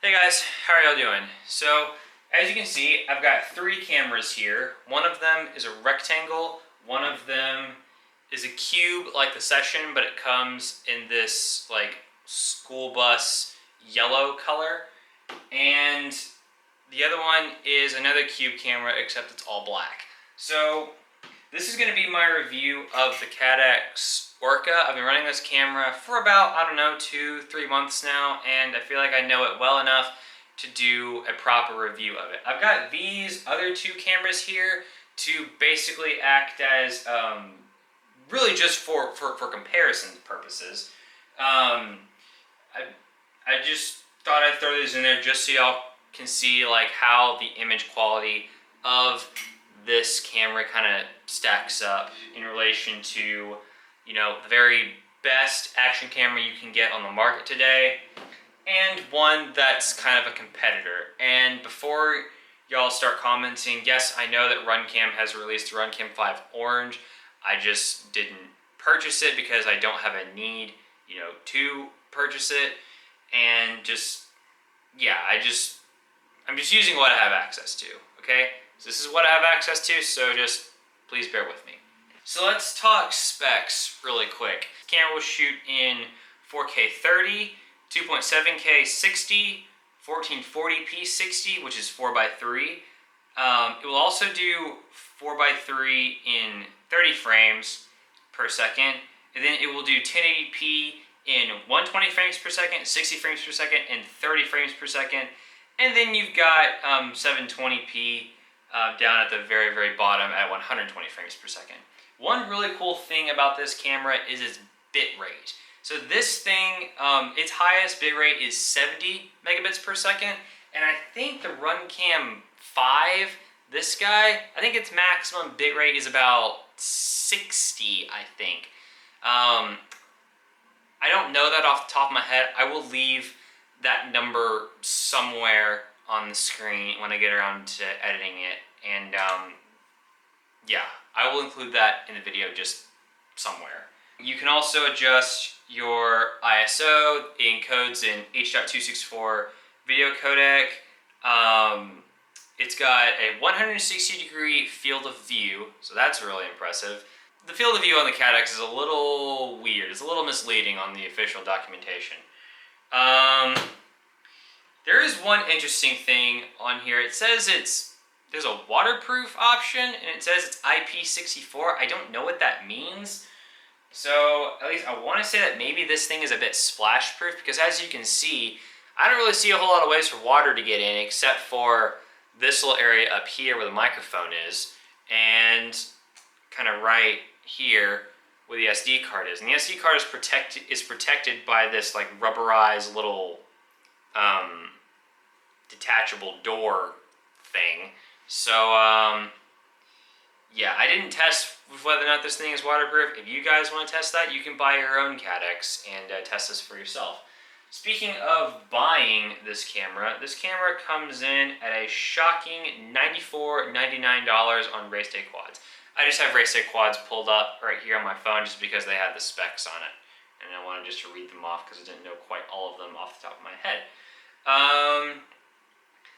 Hey guys, how are y'all doing? So, as you can see, I've got three cameras here. One of them is a rectangle, one of them is a cube like the Session, but it comes in this like school bus yellow color. And the other one is another cube camera, except it's all black. So, this is going to be my review of the Caddx Orca. I've been running this camera for about, 2-3 months now, and I feel like I know it well enough to do a proper review of it. I've got these other two cameras here to basically act as really just for comparison purposes. I just thought I'd throw these in there just so y'all can see like how the image quality of this camera kind of stacks up in relation to, the very best action camera you can get on the market today, and one that's kind of a competitor. And before y'all start commenting, yes, I know that RunCam has released the RunCam 5 Orange. I just didn't purchase it because I don't have a need, to purchase it. And I'm just using what I have access to, okay? So this is what I have access to, so just please bear with me. So let's talk specs really quick. The camera will shoot in 4K 30, 2.7K 60, 1440p 60, which is 4:3. It will also do 4:3 in 30 frames per second, and then it will do 1080p in 120 frames per second, 60 frames per second, and 30 frames per second. And then you've got 720p down at the very, very bottom at 120 frames per second. One really cool thing about this camera is its bit rate. So this thing, its highest bit rate is 70 megabits per second, and I think the RunCam 5, this guy, I think its maximum bit rate is about 60, I think. I don't know that off the top of my head. I will leave that number somewhere on the screen when I get around to editing it, and I will include that in the video just somewhere. You can also adjust your ISO. It encodes in H.264 video codec. It's got a 160-degree field of view, so that's really impressive. The field of view on the Caddx is a little weird. It's a little misleading on the official documentation. There is one interesting thing on here. It says there's a waterproof option, and it says it's IP64. I don't know what that means. So at least I want to say that maybe this thing is a bit splash proof, because as you can see, I don't really see a whole lot of ways for water to get in except for this little area up here where the microphone is, and kind of right here where the SD card is. And the SD card is protected by this like rubberized little detachable door thing. So I didn't test whether or not this thing is waterproof. If you guys want to test that, you can buy your own Caddx and test this for yourself. Speaking of buying this camera comes in at a shocking $94.99 on Raceday Quads. I just have Raceday Quads pulled up right here on my phone just because they had the specs on it, and I wanted just to read them off because I didn't know quite all of them off the top of my head.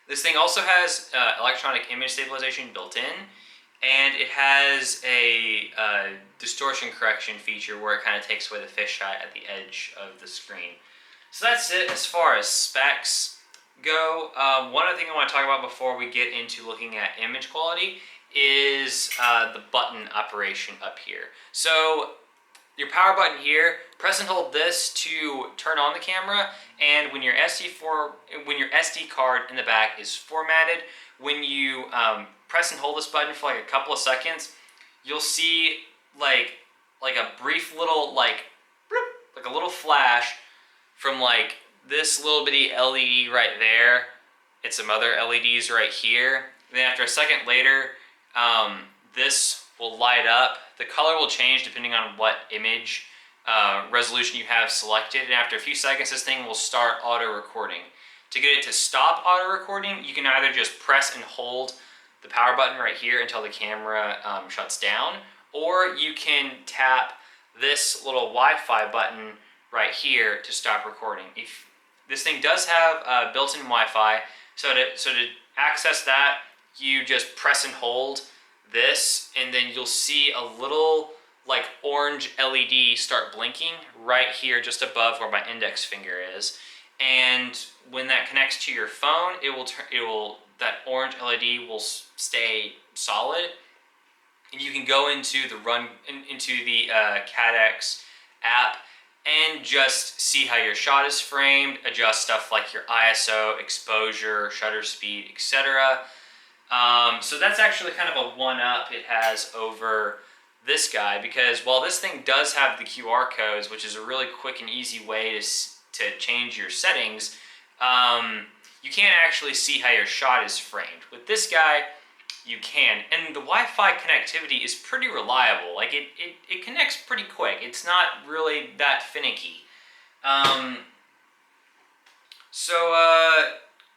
This thing also has electronic image stabilization built in, and it has a distortion correction feature where it kind of takes away the fisheye at the edge of the screen. So that's it as far as specs go. One other thing I want to talk about before we get into looking at image quality is the button operation up here. So your power button here, press and hold this to turn on the camera, and when your SD card in the back is formatted, when you press and hold this button for like a couple of seconds, you'll see like a brief little like a little flash from like this little bitty LED right there. It's some other LEDs right here. And then after a second later, this will light up. The color will change depending on what image resolution you have selected, and after a few seconds this thing will start auto recording. To get it to stop auto recording, you can either just press and hold the power button right here until the camera shuts down, or you can tap this little Wi-Fi button right here to stop recording. This thing does have built-in Wi-Fi, so to access that, you just press and hold this, and then you'll see a little like orange LED start blinking right here just above where my index finger is. And when that connects to your phone, that orange LED will stay solid, and you can go into the Caddx app and just see how your shot is framed, adjust stuff like your ISO, exposure, shutter speed, etc. So that's actually kind of a one-up it has over this guy, because while this thing does have the QR codes, which is a really quick and easy way to change your settings, you can't actually see how your shot is framed. With this guy, you can, and the Wi-Fi connectivity is pretty reliable. Like it connects pretty quick. It's not really that finicky.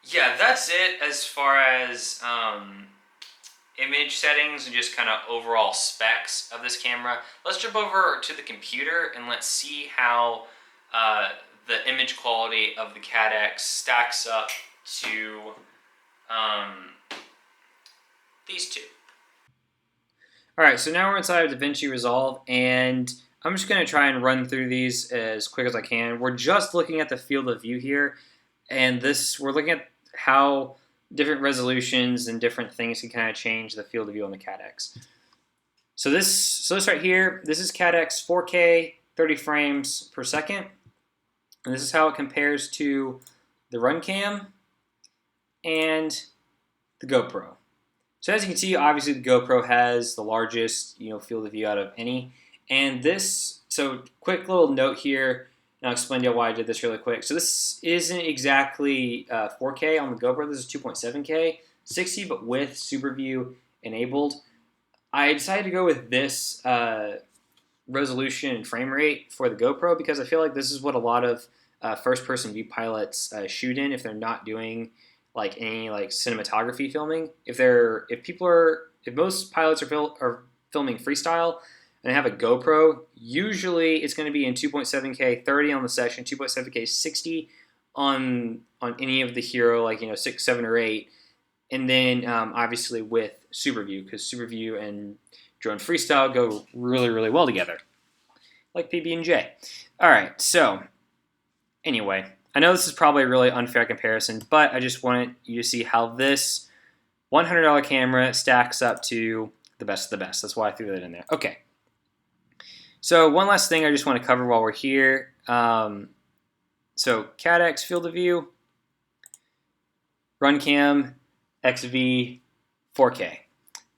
Yeah, that's it as far as image settings and just kind of overall specs of this camera. Let's jump over to the computer and let's see how the image quality of the Caddx stacks up to these two. Alright, so now we're inside of DaVinci Resolve, and I'm just going to try and run through these as quick as I can. We're just looking at the field of view here, and we're looking at how different resolutions and different things can kind of change the field of view on the Caddx. So this right here, this is Caddx 4K, 30 frames per second, and this is how it compares to the Runcam and the GoPro. So as you can see, obviously the GoPro has the largest, field of view out of any. And so quick little note here, and I'll explain to you why I did this really quick. So this isn't exactly 4K on the GoPro. This is 2.7K, 60, but with superview enabled. I decided to go with this resolution and frame rate for the GoPro because I feel like this is what a lot of first-person view pilots shoot in if they're not doing like any cinematography filming. If most pilots are filming freestyle and they have a GoPro, usually it's going to be in 2.7K 30 on the session, 2.7K 60 on any of the hero, 6, 7, or 8, and then obviously with superview, because superview and drone freestyle go really, really well together, like PB&J. All right, so anyway, I know this is probably a really unfair comparison, but I just wanted you to see how this $100 camera stacks up to the best of the best. That's why I threw that in there. Okay. So one last thing I just want to cover while we're here. So Caddx field of view, Runcam, XV, 4K.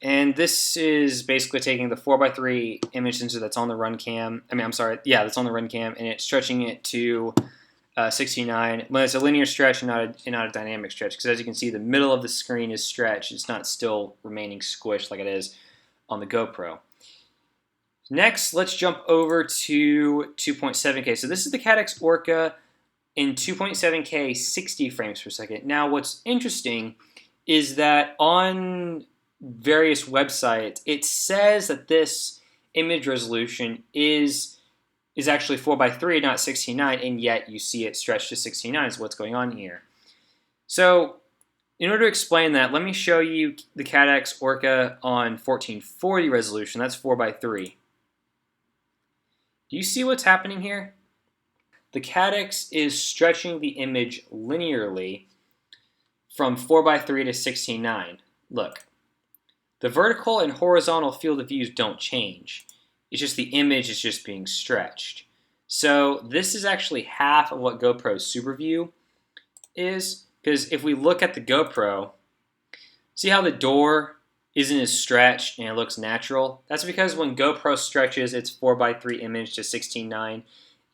And this is basically taking the 4x3 image sensor that's on the Runcam. That's on the Runcam, and it's stretching it to 69. Well, it's a linear stretch and not a dynamic stretch, because as you can see, the middle of the screen is stretched. It's not still remaining squished like it is on the GoPro. Next, let's jump over to 2.7K. So this is the Caddx Orca in 2.7K 60 frames per second. Now, what's interesting is that on various websites, it says that this image resolution is actually 4x3, not 69, and yet you see it stretched to 69 is what's going on here. So in order to explain that, let me show you the Caddx Orca on 1440 resolution. That's 4x3. Do you see what's happening here? The Caddx is stretching the image linearly from 4x3 to 69. Look, the vertical and horizontal field of views don't change. It's just the image is just being stretched. So this is actually half of what GoPro's superview is, because if we look at the GoPro, see how the door isn't as stretched and it looks natural? That's because when GoPro stretches its 4x3 image to 16:9,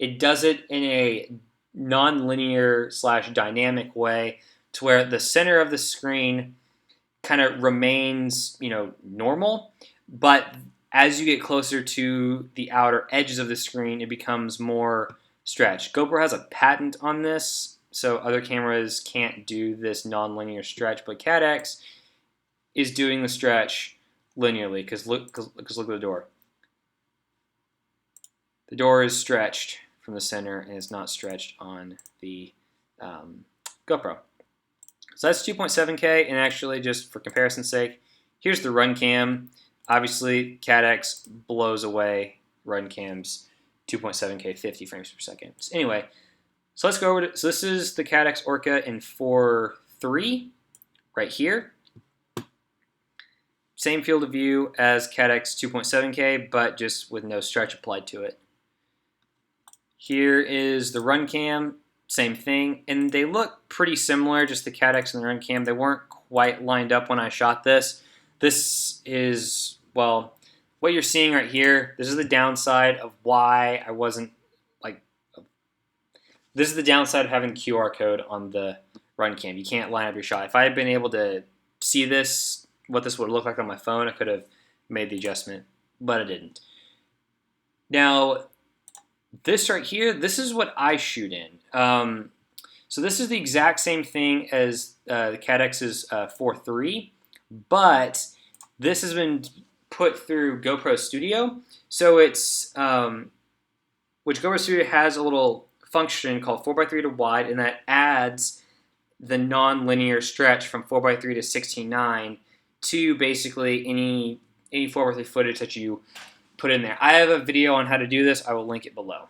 it does it in a non-linear / dynamic way to where the center of the screen kind of remains, normal, but as you get closer to the outer edges of the screen, it becomes more stretched. GoPro has a patent on this, so other cameras can't do this non-linear stretch, but Caddx is doing the stretch linearly, because look at the door. The door is stretched from the center and is not stretched on the GoPro. So that's 2.7K, and actually, just for comparison's sake, here's the run cam. Obviously, Caddx blows away run cams 2.7K 50 frames per second. So anyway, so let's go over to, so this is the Caddx Orca in 4.3 right here. Same field of view as Caddx 2.7K, but just with no stretch applied to it. Here is the run cam, same thing, and they look pretty similar, just the Caddx and the run cam. They weren't quite lined up when I shot this. This is, well, what you're seeing right here, this is the downside of why I wasn't, like, this is the downside of having QR code on the run cam. You can't line up your shot. If I had been able to see this, what this would look like on my phone, I could have made the adjustment, but I didn't. Now, this right here, this is what I shoot in. So this is the exact same thing as the Caddx's 4.3, but this has been put through GoPro Studio. So it's, which GoPro Studio has a little function called 4:3 to wide, and that adds the non-linear stretch from 4:3 to 16:9 to basically any 4:3 footage that you put in there. I have a video on how to do this. I will link it below.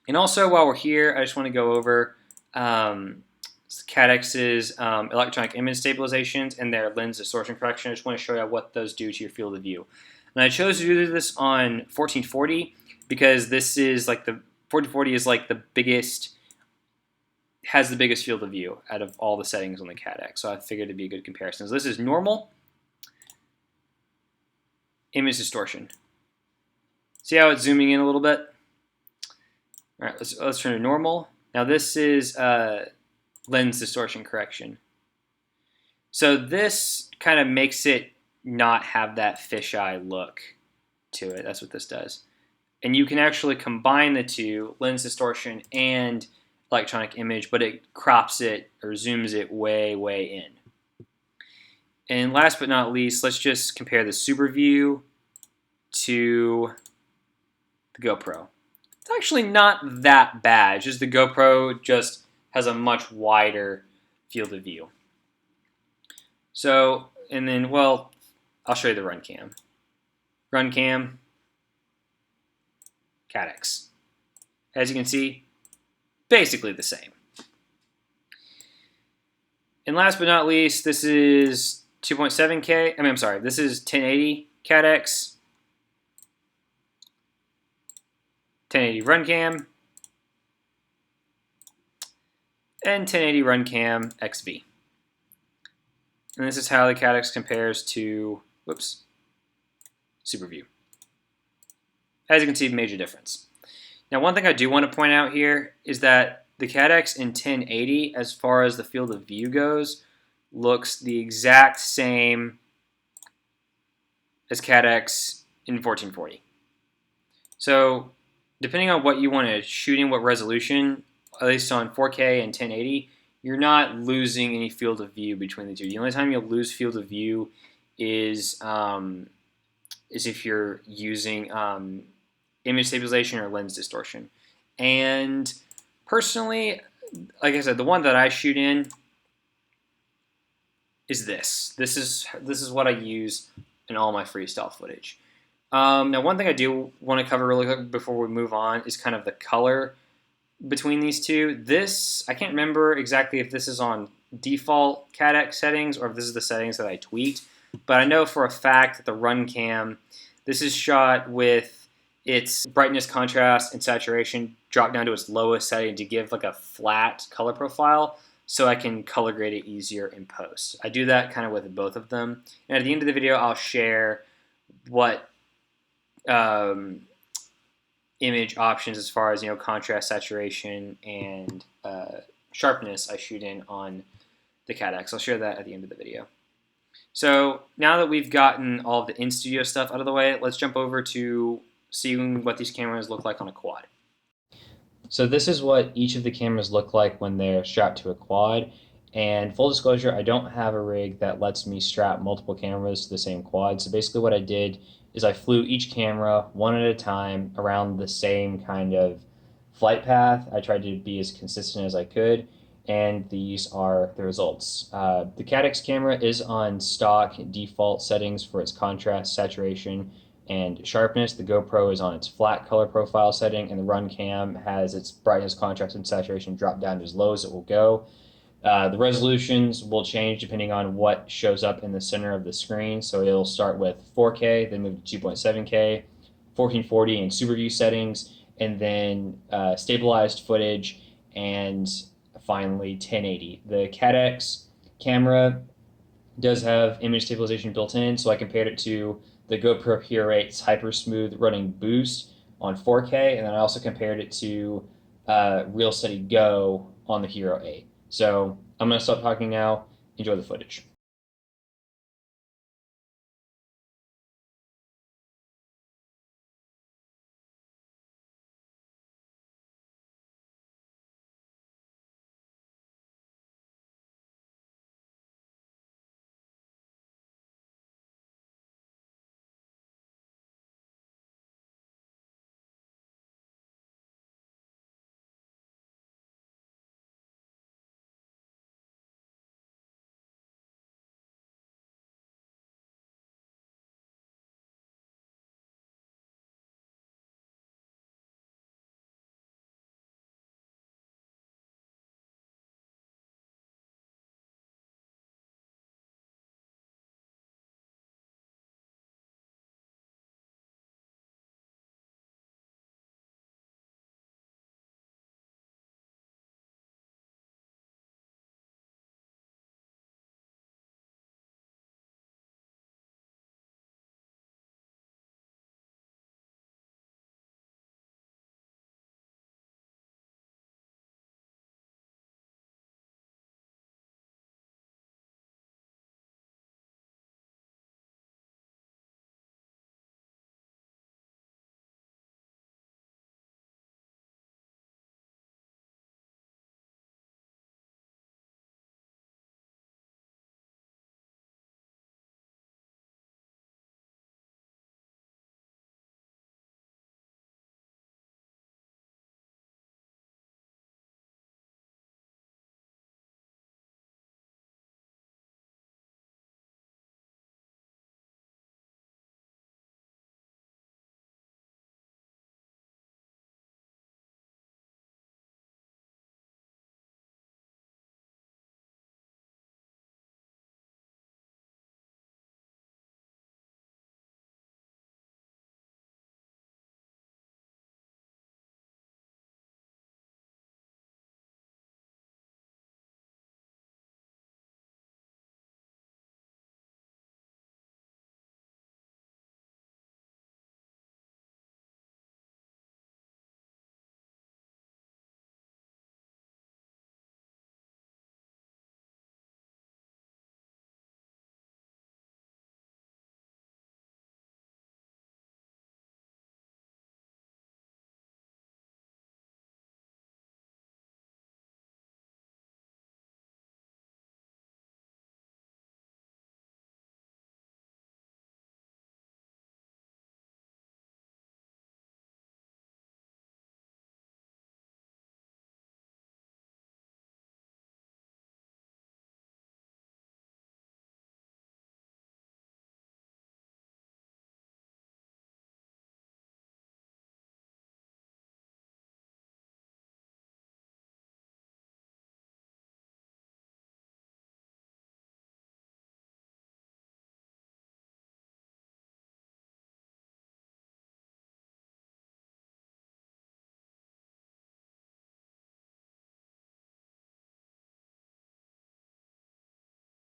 And also, while we're here, I just want to go over Caddx's electronic image stabilizations and their lens distortion correction. I just want to show you what those do to your field of view. And I chose to do this on 1440 because this is like the 1440 is like the biggest, has the biggest field of view out of all the settings on the Caddx. So I figured it'd be a good comparison. So this is normal image distortion. See how it's zooming in a little bit? All right, let's turn to normal. Now this is lens distortion correction. So this kind of makes it not have that fisheye look to it. That's what this does. And you can actually combine the two, lens distortion and electronic image, but it crops it or zooms it way, way in. And last but not least, let's just compare the superview to the GoPro. It's actually not that bad. It's just the GoPro just has a much wider field of view. So, and then, well, I'll show you the run cam. Run cam, Caddx. As you can see, basically the same. And last but not least, this is 2.7K. I'm sorry, this is 1080 Caddx. 1080 run cam. And 1080 run cam XV. And this is how the Caddx compares to, whoops, superview. As you can see, major difference. Now, one thing I do want to point out here is that the Caddx in 1080, as far as the field of view goes, looks the exact same as Caddx in 1440. So, depending on what you want to shoot in, what resolution, at least on 4K and 1080, you're not losing any field of view between the two. The only time you'll lose field of view is if you're using image stabilization or lens distortion. And personally, like I said, the one that I shoot in is this. This is what I use in all my freestyle footage. Now, one thing I do want to cover really quick before we move on is kind of the color between these two. This, I can't remember exactly if this is on default Caddx settings or if this is the settings that I tweaked, but I know for a fact that the run cam, this is shot with its brightness, contrast, and saturation dropped down to its lowest setting to give like a flat color profile so I can color grade it easier in post. I do that kind of with both of them. And at the end of the video, I'll share what image options as far as, you know, contrast, saturation, and sharpness I shoot in on the Caddx. I'll share that at the end of the video. So now that we've gotten all of the in-studio stuff out of the way, let's jump over to seeing what these cameras look like on a quad. So this is what each of the cameras look like when they're strapped to a quad. And full disclosure, I don't have a rig that lets me strap multiple cameras to the same quad. So basically what I did is I flew each camera one at a time around the same kind of flight path. I tried to be as consistent as I could, and these are the results. The Caddx camera is on stock default settings for its contrast, saturation, and sharpness. The GoPro is on its flat color profile setting, and the Run Cam has its brightness, contrast, and saturation drop down to as low as it will go. The resolutions will change depending on what shows up in the center of the screen. So it'll start with 4K, then move to 2.7K, 1440 in superview settings, and then stabilized footage, and finally 1080. The Caddx camera does have image stabilization built in, so I compared it to the GoPro Hero 8's Hyper Smooth Running Boost on 4K, and then I also compared it to Real Steady Go on the Hero 8. So I'm going to stop talking now. Enjoy the footage.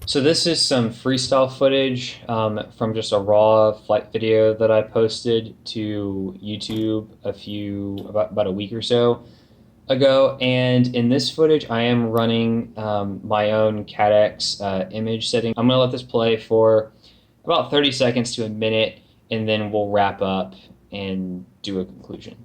So this is some freestyle footage from just a raw flight video that I posted to YouTube about a week or so ago. And in this footage, I am running my own Caddx image setting. I'm gonna let this play for about 30 seconds to a minute, and then we'll wrap up and do a conclusion.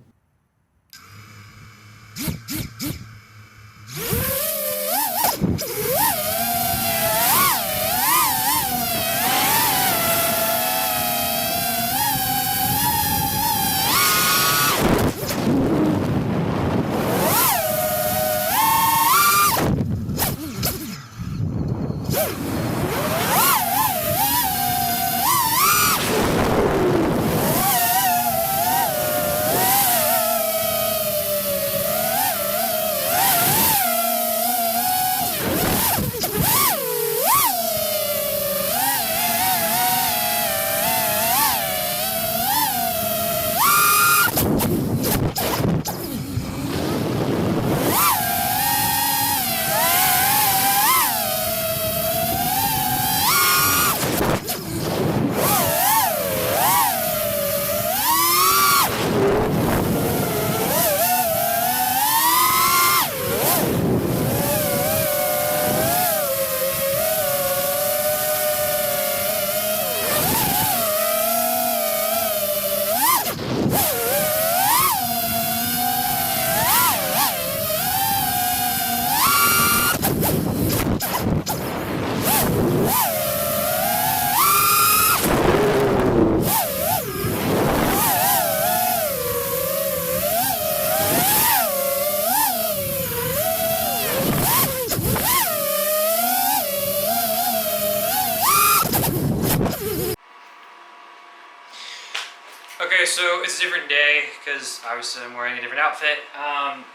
so it's a different day because obviously I'm wearing a different outfit.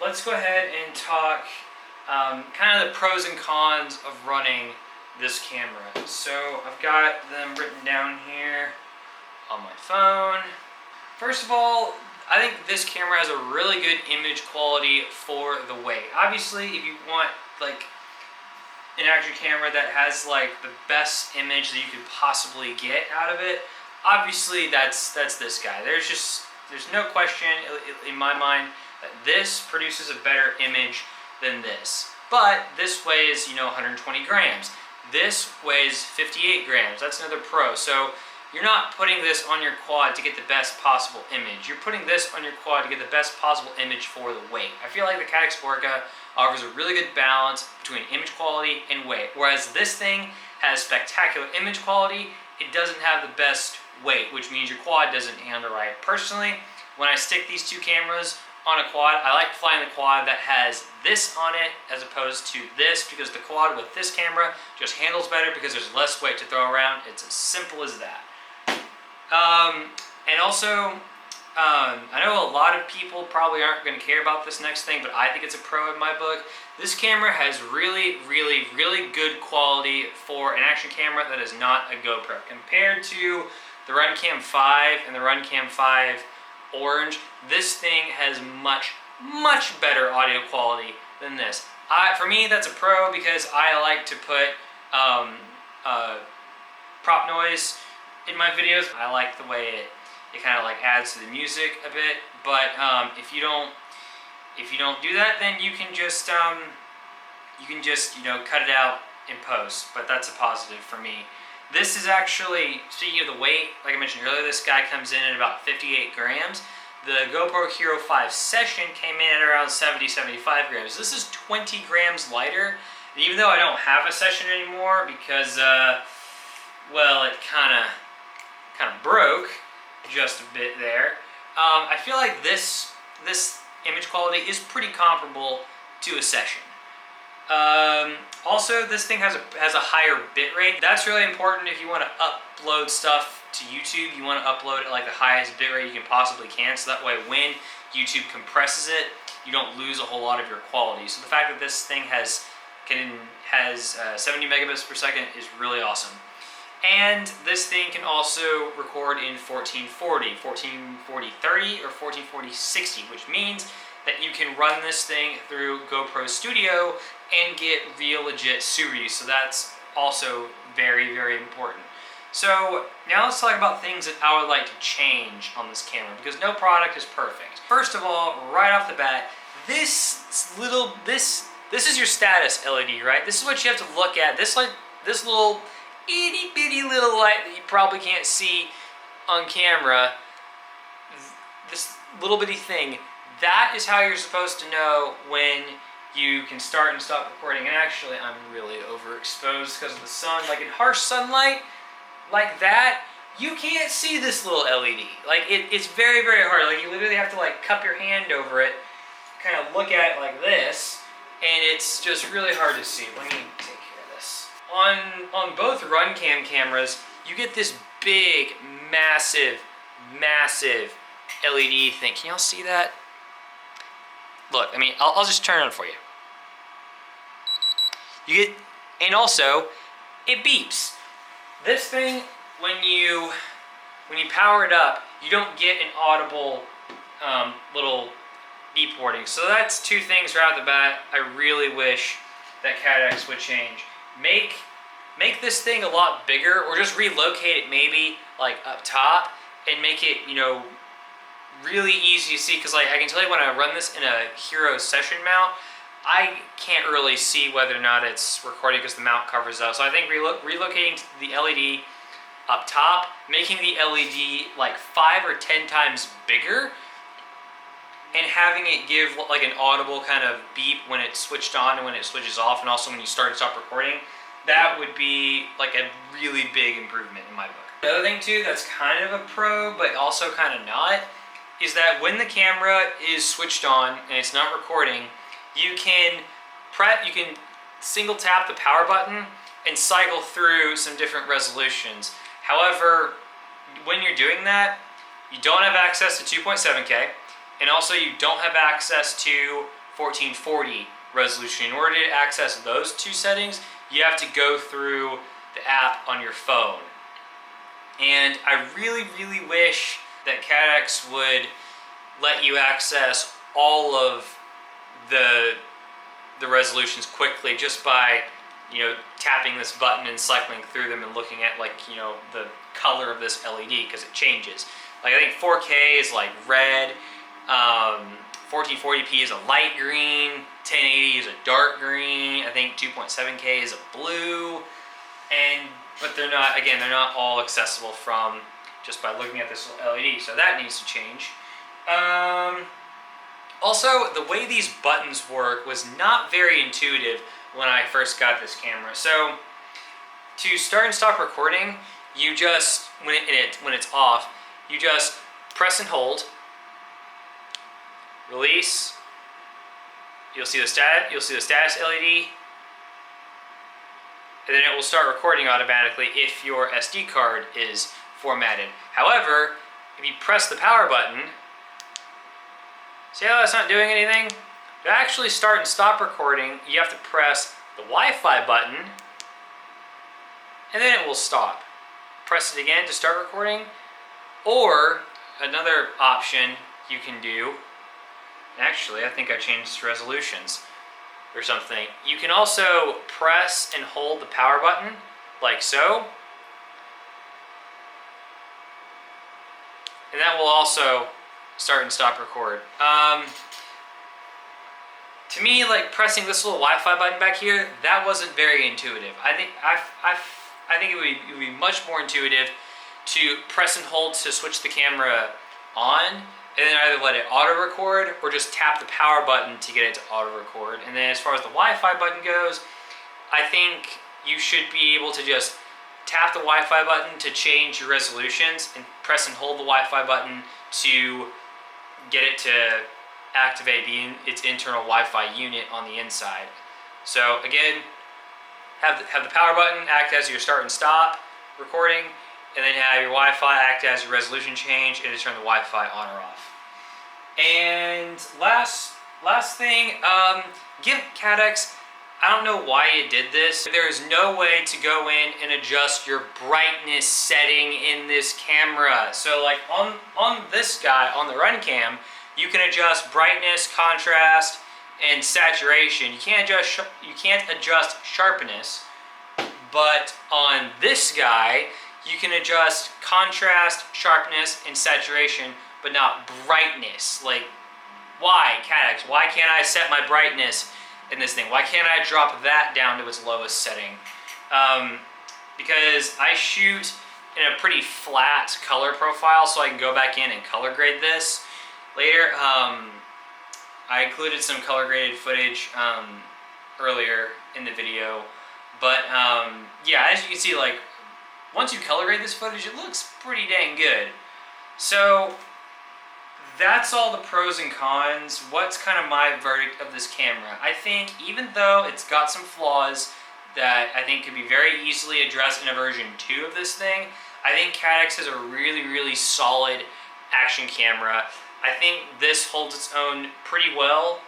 Let's go ahead and talk kind of the pros and cons of running this camera. So I've got them written down here on my phone. First of all, I think this camera has a really good image quality for the weight. Obviously, if you want like an action camera that has like the best image that you could possibly get out of it, obviously that's this guy. There's no question in my mind that this produces a better image than this. But this weighs, 120 grams. This weighs 58 grams. That's another pro. So you're not putting this on your quad to get the best possible image. You're putting this on your quad to get the best possible image for the weight. I feel like the Caddx Orca offers a really good balance between image quality and weight. Whereas this thing has spectacular image quality, it doesn't have the best weight, which means your quad doesn't handle right. Personally, when I stick these two cameras on a quad, I like flying the quad that has this on it as opposed to this, because the quad with this camera just handles better because there's less weight to throw around. It's as simple as that. And also, I know a lot of people probably aren't going to care about this next thing, but I think it's a pro in my book. This camera has really, really, really good quality for an action camera that is not a GoPro. Compared to the Runcam 5 and the Runcam 5 Orange, this thing has much, much better audio quality than this. For me, that's a pro because I like to put prop noise in my videos. I like the way it kind of like adds to the music a bit. But if you don't do that, then you can just cut it out in post. But that's a positive for me. This is actually, speaking of the weight, like I mentioned earlier, this guy comes in at about 58 grams. The GoPro Hero 5 Session came in at around 70-75 grams. This is 20 grams lighter. And even though I don't have a Session anymore because, well, it kind of broke just a bit there. I feel like this image quality is pretty comparable to a Session. Also, this thing has a higher bitrate. That's really important if you want to upload stuff to YouTube. You want to upload it like the highest bitrate you can possibly can, so that way when YouTube compresses it, you don't lose a whole lot of your quality. So the fact that this thing has 70 megabits per second is really awesome. And this thing can also record in 1440, 1440-30, or 1440-60, which means that you can run this thing through GoPro Studio and get real legit superview. So that's also very, very important. So now let's talk about things that I would like to change on this camera, because no product is perfect. First of all, right off the bat, this is your status LED, right? This is what you have to look at. This little itty bitty little light that you probably can't see on camera. This little bitty thing. That is how you're supposed to know when you can start and stop recording. And actually, I'm really overexposed because of the sun. Like in harsh sunlight, like that, you can't see this little LED. Like it's very, very hard. Like you literally have to like cup your hand over it, kind of look at it like this, and it's just really hard to see. Let me take care of this. On both Runcam cameras, you get this big, massive LED thing. Can y'all see that? Look, I mean, I'll just turn it on for you. And also, it beeps. This thing, when you power it up, you don't get an audible little beep warning. So that's two things right off the bat I really wish that Caddx would change. Make this thing a lot bigger, or just relocate it maybe like up top and make it, really easy to see, because like I can tell you when I run this in a Hero Session mount, I can't really see whether or not it's recording because the mount covers up. So I think relocating the LED up top, making the LED like 5 or 10 times bigger, and having it give like an audible kind of beep when it's switched on and when it switches off, and also when you start and stop recording, that would be like a really big improvement in my book. The other thing too that's kind of a pro, but also kind of not, is that when the camera is switched on and it's not recording, you can single tap the power button and cycle through some different resolutions. However, when you're doing that, you don't have access to 2.7K, and also you don't have access to 1440 resolution. In order to access those two settings, you have to go through the app on your phone. And I really, really wish that Caddx would let you access all of the resolutions quickly just by, you know, tapping this button and cycling through them and looking at, like, you know, the color of this LED, because it changes. Like, I think 4K is like red, 1440p is a light green, 1080 is a dark green, I think 2.7K is a blue, but they're not, again, they're not all accessible from just by looking at this LED, so that needs to change. Also, the way these buttons work was not very intuitive when I first got this camera. So, to start and stop recording, you just, when it's off, you just press and hold, release, you'll see the status LED, and then it will start recording automatically if your SD card is formatted. However, if you press the power button, see how that's not doing anything? To actually start and stop recording, you have to press the Wi-Fi button, and then it will stop. Press it again to start recording, or another option you can do, actually I think I changed resolutions or something. You can also press and hold the power button, like so, and that will also start and stop record. To me, like, pressing this little Wi-Fi button back here, that wasn't very intuitive. I think it would be much more intuitive to press and hold to switch the camera on, and then either let it auto record or just tap the power button to get it to auto record. And then as far as the Wi-Fi button goes, I think you should be able to just tap the Wi-Fi button to change your resolutions and press and hold the Wi-Fi button to get it to activate its internal Wi-Fi unit on the inside. So again, have the power button act as your start and stop recording, and then have your Wi-Fi act as your resolution change, and to turn the Wi-Fi on or off. And last thing, give Caddx, I don't know why it did this. There is no way to go in and adjust your brightness setting in this camera. So like on this guy, on the run cam, you can adjust brightness, contrast, and saturation. You can't adjust sharpness, but on this guy, you can adjust contrast, sharpness, and saturation, but not brightness. Like, why, Caddx? Why can't I set my brightness in this thing? Why can't I drop that down to its lowest setting? Because I shoot in a pretty flat color profile, so I can go back in and color grade this later. I included some color graded footage earlier in the video, but yeah, as you can see, like, once you color grade this footage, it looks pretty dang good. So that's all the pros and cons. What's kind of my verdict of this camera? I think even though it's got some flaws that I think could be very easily addressed in a version 2 of this thing, I think Caddx has a really, really solid action camera. I think this holds its own pretty well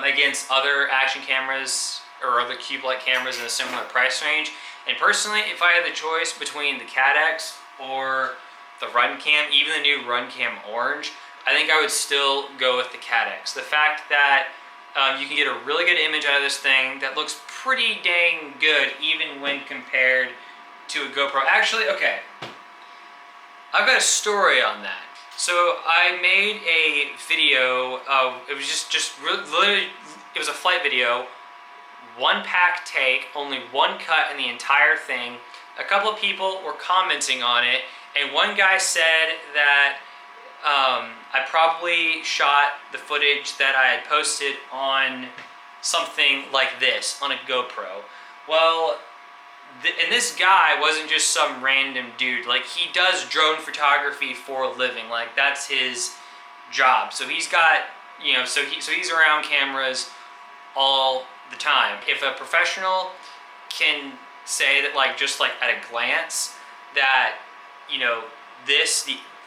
against other action cameras or other cube-like cameras in a similar price range. And personally, if I had the choice between the Caddx or the Run Cam, even the new Run Cam Orange, I think I would still go with the Caddx. The fact that you can get a really good image out of this thing that looks pretty dang good even when compared to a GoPro. Actually, okay, I've got a story on that. So I made a video, it was just literally, it was a flight video, one pack take, only one cut in the entire thing. A couple of people were commenting on it, and one guy said that I probably shot the footage that I had posted on something like this, on a GoPro. Well, and this guy wasn't just some random dude. Like, he does drone photography for a living. Like, that's his job. So he's got, you know, so he's around cameras all the time. If a professional can say that, like, just like at a glance, that, you know,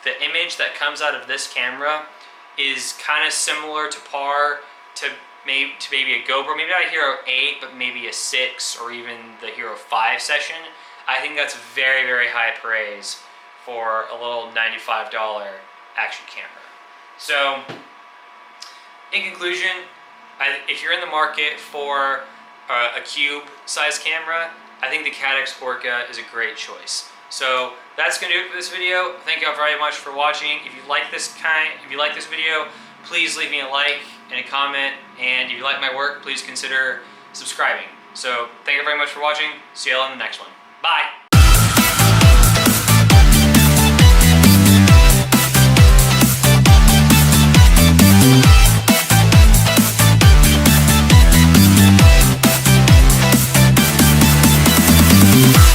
the image that comes out of this camera is kind of similar to par to maybe a GoPro, maybe not a Hero 8, but maybe a 6 or even the Hero 5 session. I think that's very, very high praise for a little $95 action camera. So, in conclusion, if you're in the market for a cube size camera, I think the Caddx Orca is a great choice. So that's gonna do it for this video. Thank you all very much for watching. If you like this video, please leave me a like and a comment, and if you like my work, please consider subscribing. So thank you very much for watching. See you all in the next one. Bye.